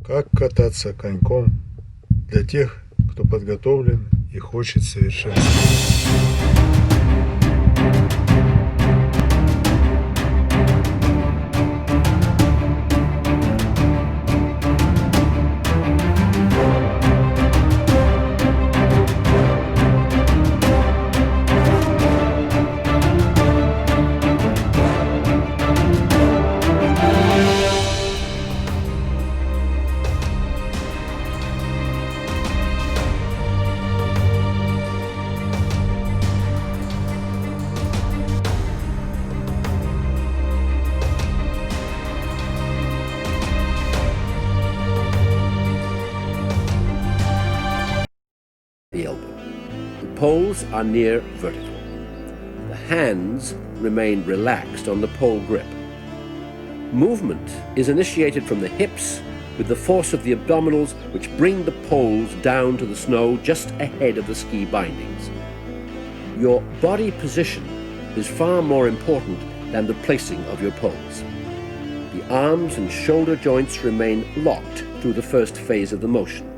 Как кататься коньком для тех, кто подготовлен и хочет совершенства. The elbow. The poles are near vertical. The hands remain relaxed on the pole grip. Movement is initiated from the hips with the force of the abdominals, which bring the poles down to the snow just ahead of the ski bindings. Your body position is far more important than the placing of your poles. The arms and shoulder joints remain locked through the first phase of the motion.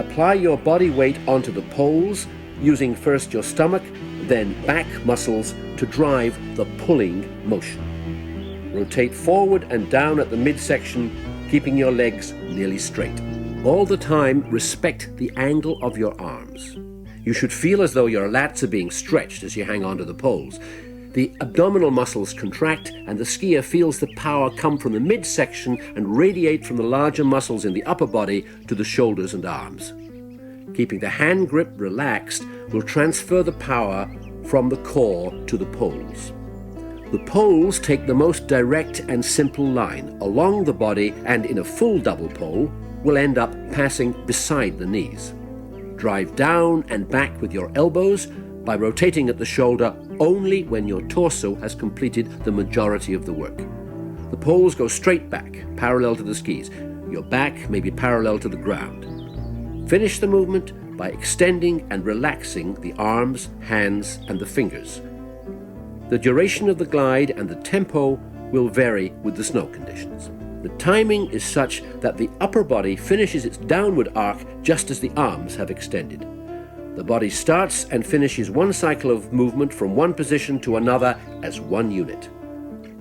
Apply your body weight onto the poles, using first your stomach, then back muscles to drive the pulling motion. Rotate forward and down at the midsection, keeping your legs nearly straight. All the time, respect the angle of your arms. You should feel as though your lats are being stretched as you hang onto the poles. The abdominal muscles contract and the skier feels the power come from the midsection and radiate from the larger muscles in the upper body to the shoulders and arms. Keeping the hand grip relaxed will transfer the power from the core to the poles. The poles take the most direct and simple line along the body, and in a full double pole will end up passing beside the knees. Drive down and back with your elbows by rotating at the shoulder only when your torso has completed the majority of the work. The poles go straight back, parallel to the skis. Your back may be parallel to the ground. Finish the movement by extending and relaxing the arms, hands, and the fingers. The duration of the glide and the tempo will vary with the snow conditions. The timing is such that the upper body finishes its downward arc just as the arms have extended. The body starts and finishes one cycle of movement from one position to another as one unit.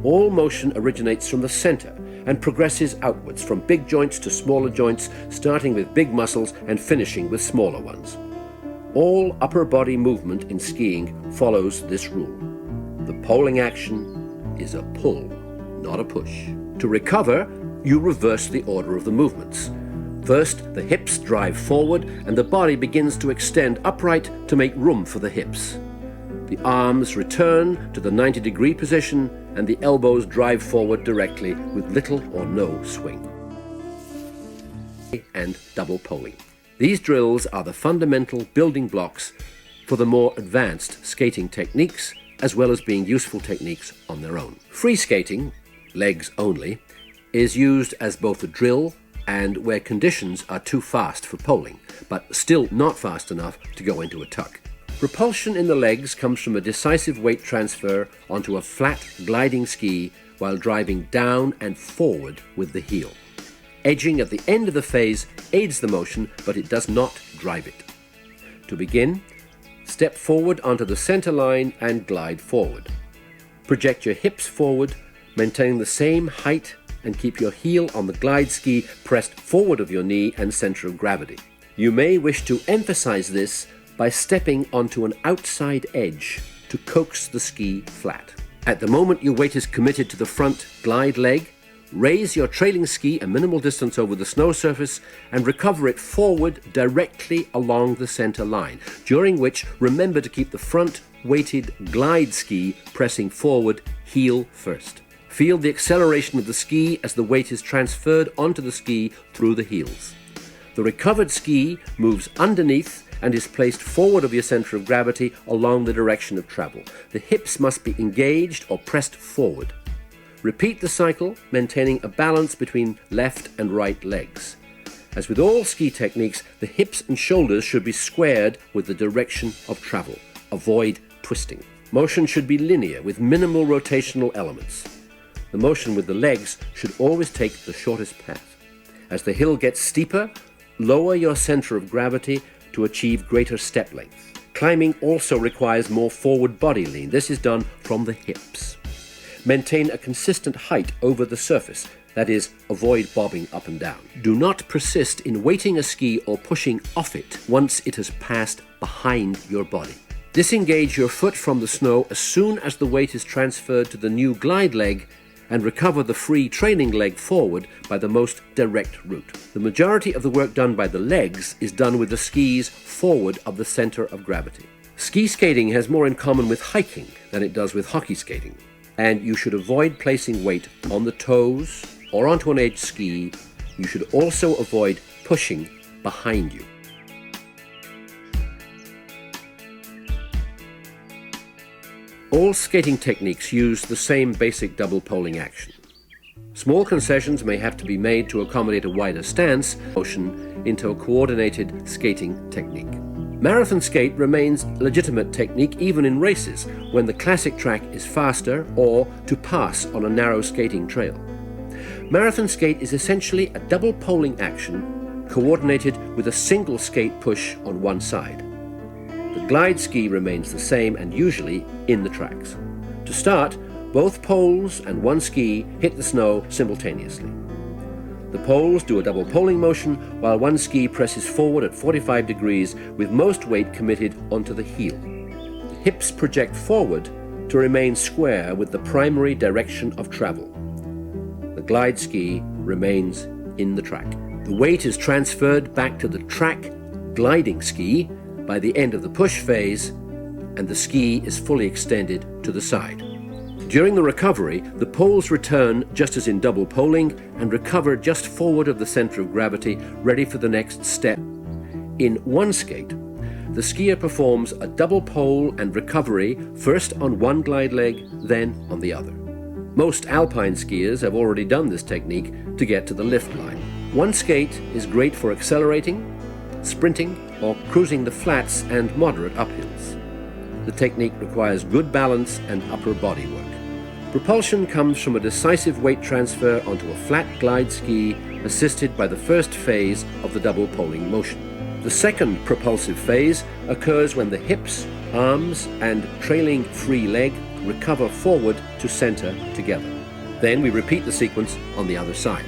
All motion originates from the center and progresses outwards from big joints to smaller joints, starting with big muscles and finishing with smaller ones. All upper body movement in skiing follows this rule. The poling action is a pull, not a push. To recover, you reverse the order of the movements. First, the hips drive forward and the body begins to extend upright to make room for the hips. The arms return to the 90-degree position and the elbows drive forward directly with little or no swing. And double poling. These drills are the fundamental building blocks for the more advanced skating techniques, as well as being useful techniques on their own. Free skating, legs only, is used as both a drill and where conditions are too fast for poling, but still not fast enough to go into a tuck. Propulsion in the legs comes from a decisive weight transfer onto a flat gliding ski while driving down and forward with the heel. Edging at the end of the phase aids the motion, but it does not drive it. To begin, step forward onto the center line and glide forward. Project your hips forward, maintaining the same height, and keep your heel on the glide ski pressed forward of your knee and center of gravity. You may wish to emphasize this by stepping onto an outside edge to coax the ski flat. At the moment your weight is committed to the front glide leg, raise your trailing ski a minimal distance over the snow surface and recover it forward directly along the center line, during which remember to keep the front weighted glide ski pressing forward heel first. Feel the acceleration of the ski as the weight is transferred onto the ski through the heels. The recovered ski moves underneath and is placed forward of your center of gravity along the direction of travel. The hips must be engaged or pressed forward. Repeat the cycle, maintaining a balance between left and right legs. As with all ski techniques, the hips and shoulders should be squared with the direction of travel. Avoid twisting. Motion should be linear with minimal rotational elements. The motion with the legs should always take the shortest path. As the hill gets steeper, lower your center of gravity to achieve greater step length. Climbing also requires more forward body lean. This is done from the hips. Maintain a consistent height over the surface, that is, avoid bobbing up and down. Do not persist in weighting a ski or pushing off it once it has passed behind your body. Disengage your foot from the snow as soon as the weight is transferred to the new glide leg and recover the free trailing leg forward by the most direct route. The majority of the work done by the legs is done with the skis forward of the center of gravity. Ski skating has more in common with hiking than it does with hockey skating, and you should avoid placing weight on the toes or onto an edge ski. You should also avoid pushing behind you. All skating techniques use the same basic double poling action. Small concessions may have to be made to accommodate a wider stance motion into a coordinated skating technique. Marathon skate remains legitimate technique even in races when the classic track is faster or to pass on a narrow skating trail. Marathon skate is essentially a double poling action coordinated with a single skate push on one side. The glide ski remains the same and usually in the tracks. To start, both poles and one ski hit the snow simultaneously. The poles do a double poling motion while one ski presses forward at 45 degrees with most weight committed onto the heel. The hips project forward to remain square with the primary direction of travel. The glide ski remains in the track. The weight is transferred back to the track gliding ski by the end of the push phase, and the ski is fully extended to the side. During the recovery, the poles return just as in double poling and recover just forward of the center of gravity, ready for the next step. In one skate, the skier performs a double pole and recovery first on one glide leg, then on the other. Most alpine skiers have already done this technique to get to the lift line. One skate is great for accelerating, sprinting, or cruising the flats and moderate uphills. The technique requires good balance and upper body work. Propulsion comes from a decisive weight transfer onto a flat glide ski assisted by the first phase of the double poling motion. The second propulsive phase occurs when the hips, arms, and trailing free leg recover forward to center together. Then we repeat the sequence on the other side.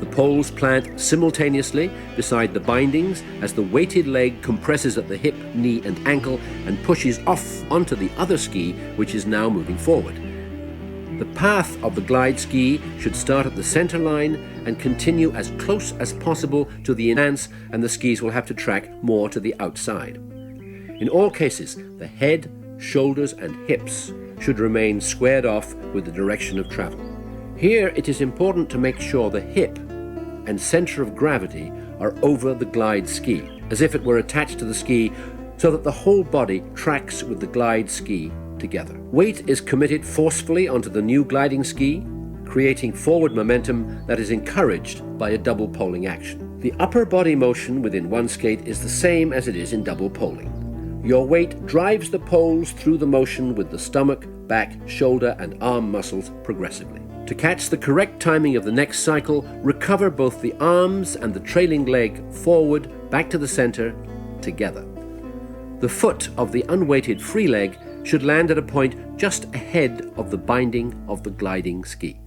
The poles plant simultaneously beside the bindings as the weighted leg compresses at the hip, knee, and ankle and pushes off onto the other ski, which is now moving forward. The path of the glide ski should start at the center line and continue as close as possible to the stance, and the skis will have to track more to the outside. In all cases, the head, shoulders, and hips should remain squared off with the direction of travel. Here it is important to make sure the hip and center of gravity are over the glide ski, as if it were attached to the ski, so that the whole body tracks with the glide ski together. Weight is committed forcefully onto the new gliding ski, creating forward momentum that is encouraged by a double poling action. The upper body motion within one skate is the same as it is in double poling. Your weight drives the poles through the motion with the stomach, back, shoulder, and arm muscles progressively. To catch the correct timing of the next cycle, recover both the arms and the trailing leg forward, back to the center, together. The foot of the unweighted free leg should land at a point just ahead of the binding of the gliding ski.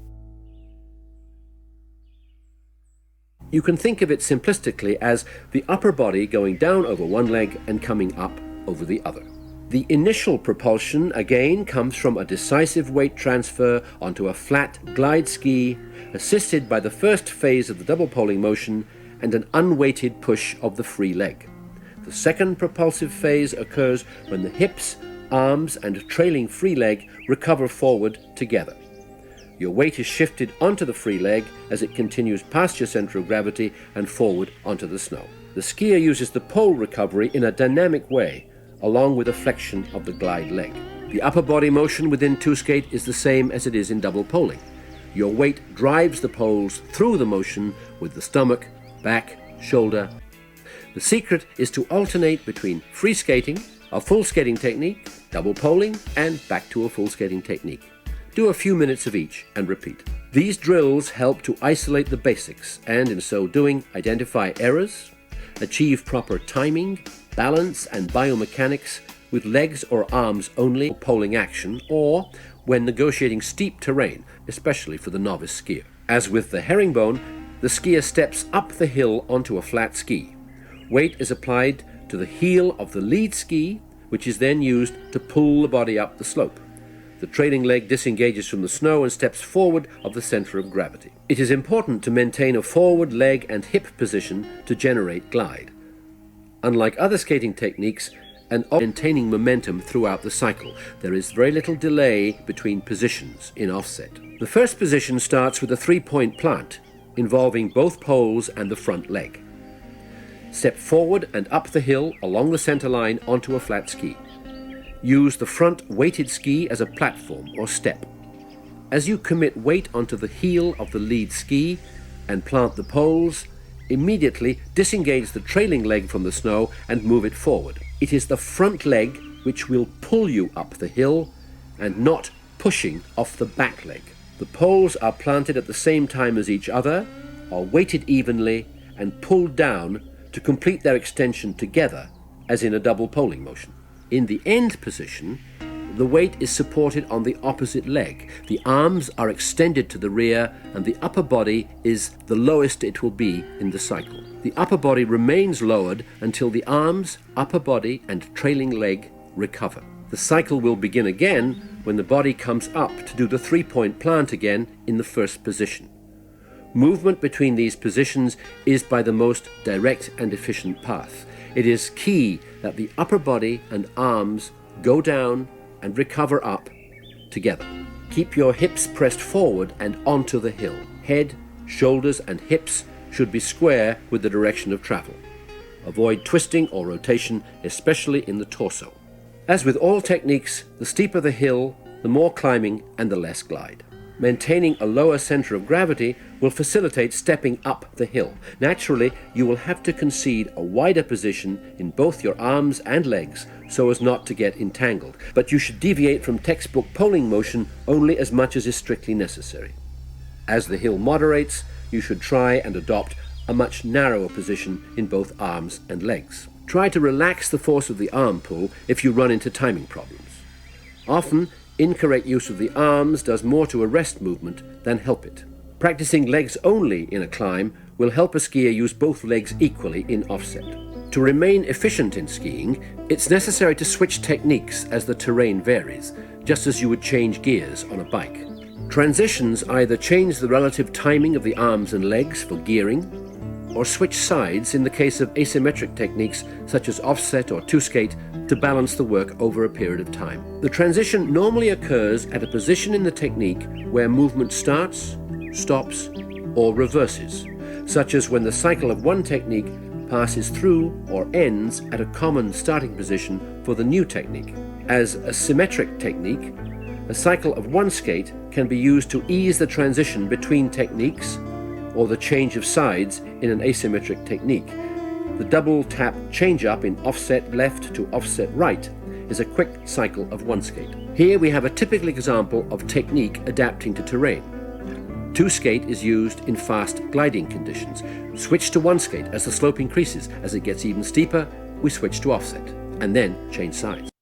You can think of it simplistically as the upper body going down over one leg and coming up over the other. The initial propulsion again comes from a decisive weight transfer onto a flat glide ski, assisted by the first phase of the double poling motion and an unweighted push of the free leg. The second propulsive phase occurs when the hips, arms, and trailing free leg recover forward together. Your weight is shifted onto the free leg as it continues past your center of gravity and forward onto the snow. The skier uses the pole recovery in a dynamic way, along with a flexion of the glide leg. The upper body motion within two skate is the same as it is in double poling. Your weight drives the poles through the motion with the stomach, back, shoulder. The secret is to alternate between free skating, a full skating technique, double poling, and back to a full skating technique. Do a few minutes of each and repeat. These drills help to isolate the basics and, in so doing, identify errors, achieve proper timing, balance and biomechanics with legs or arms only for poling action, or when negotiating steep terrain, especially for the novice skier. As with the herringbone, the skier steps up the hill onto a flat ski. Weight is applied to the heel of the lead ski, which is then used to pull the body up the slope. The trailing leg disengages from the snow and steps forward of the center of gravity. It is important to maintain a forward leg and hip position to generate glide. Unlike other skating techniques, and maintaining momentum throughout the cycle, there is very little delay between positions in offset. The first position starts with a three-point plant, involving both poles and the front leg. Step forward and up the hill along the center line onto a flat ski. Use the front weighted ski as a platform or step. As you commit weight onto the heel of the lead ski and plant the poles, immediately disengage the trailing leg from the snow and move it forward. It is the front leg which will pull you up the hill and not pushing off the back leg. The poles are planted at the same time as each other, are weighted evenly and pulled down to complete their extension together, as in a double poling motion. In the end position, the weight is supported on the opposite leg. The arms are extended to the rear and the upper body is the lowest it will be in the cycle. The upper body remains lowered until the arms, upper body and trailing leg recover. The cycle will begin again when the body comes up to do the three-point plant again in the first position. Movement between these positions is by the most direct and efficient path. It is key that the upper body and arms go down and recover up together. Keep your hips pressed forward and onto the hill. Head, shoulders and hips should be square with the direction of travel. Avoid twisting or rotation, especially in the torso. As with all techniques, the steeper the hill, the more climbing and the less glide. Maintaining a lower center of gravity will facilitate stepping up the hill. Naturally, you will have to concede a wider position in both your arms and legs so as not to get entangled, but you should deviate from textbook poling motion only as much as is strictly necessary. As the hill moderates, you should try and adopt a much narrower position in both arms and legs. Try to relax the force of the arm pull if you run into timing problems. Often, incorrect use of the arms does more to arrest movement than help it. Practicing legs only in a climb will help a skier use both legs equally in offset. To remain efficient in skiing, it's necessary to switch techniques as the terrain varies, just as you would change gears on a bike. Transitions either change the relative timing of the arms and legs for gearing, or switch sides in the case of asymmetric techniques such as offset or two-skate to balance the work over a period of time. The transition normally occurs at a position in the technique where movement starts, stops, or reverses, such as when the cycle of one technique passes through or ends at a common starting position for the new technique. As a symmetric technique, a cycle of one skate can be used to ease the transition between techniques or the change of sides in an asymmetric technique. The double tap change-up in offset left to offset right is a quick cycle of one skate. Here we have a typical example of technique adapting to terrain. Two skate is used in fast gliding conditions. Switch to one skate as the slope increases. As it gets even steeper, we switch to offset, and then change sides.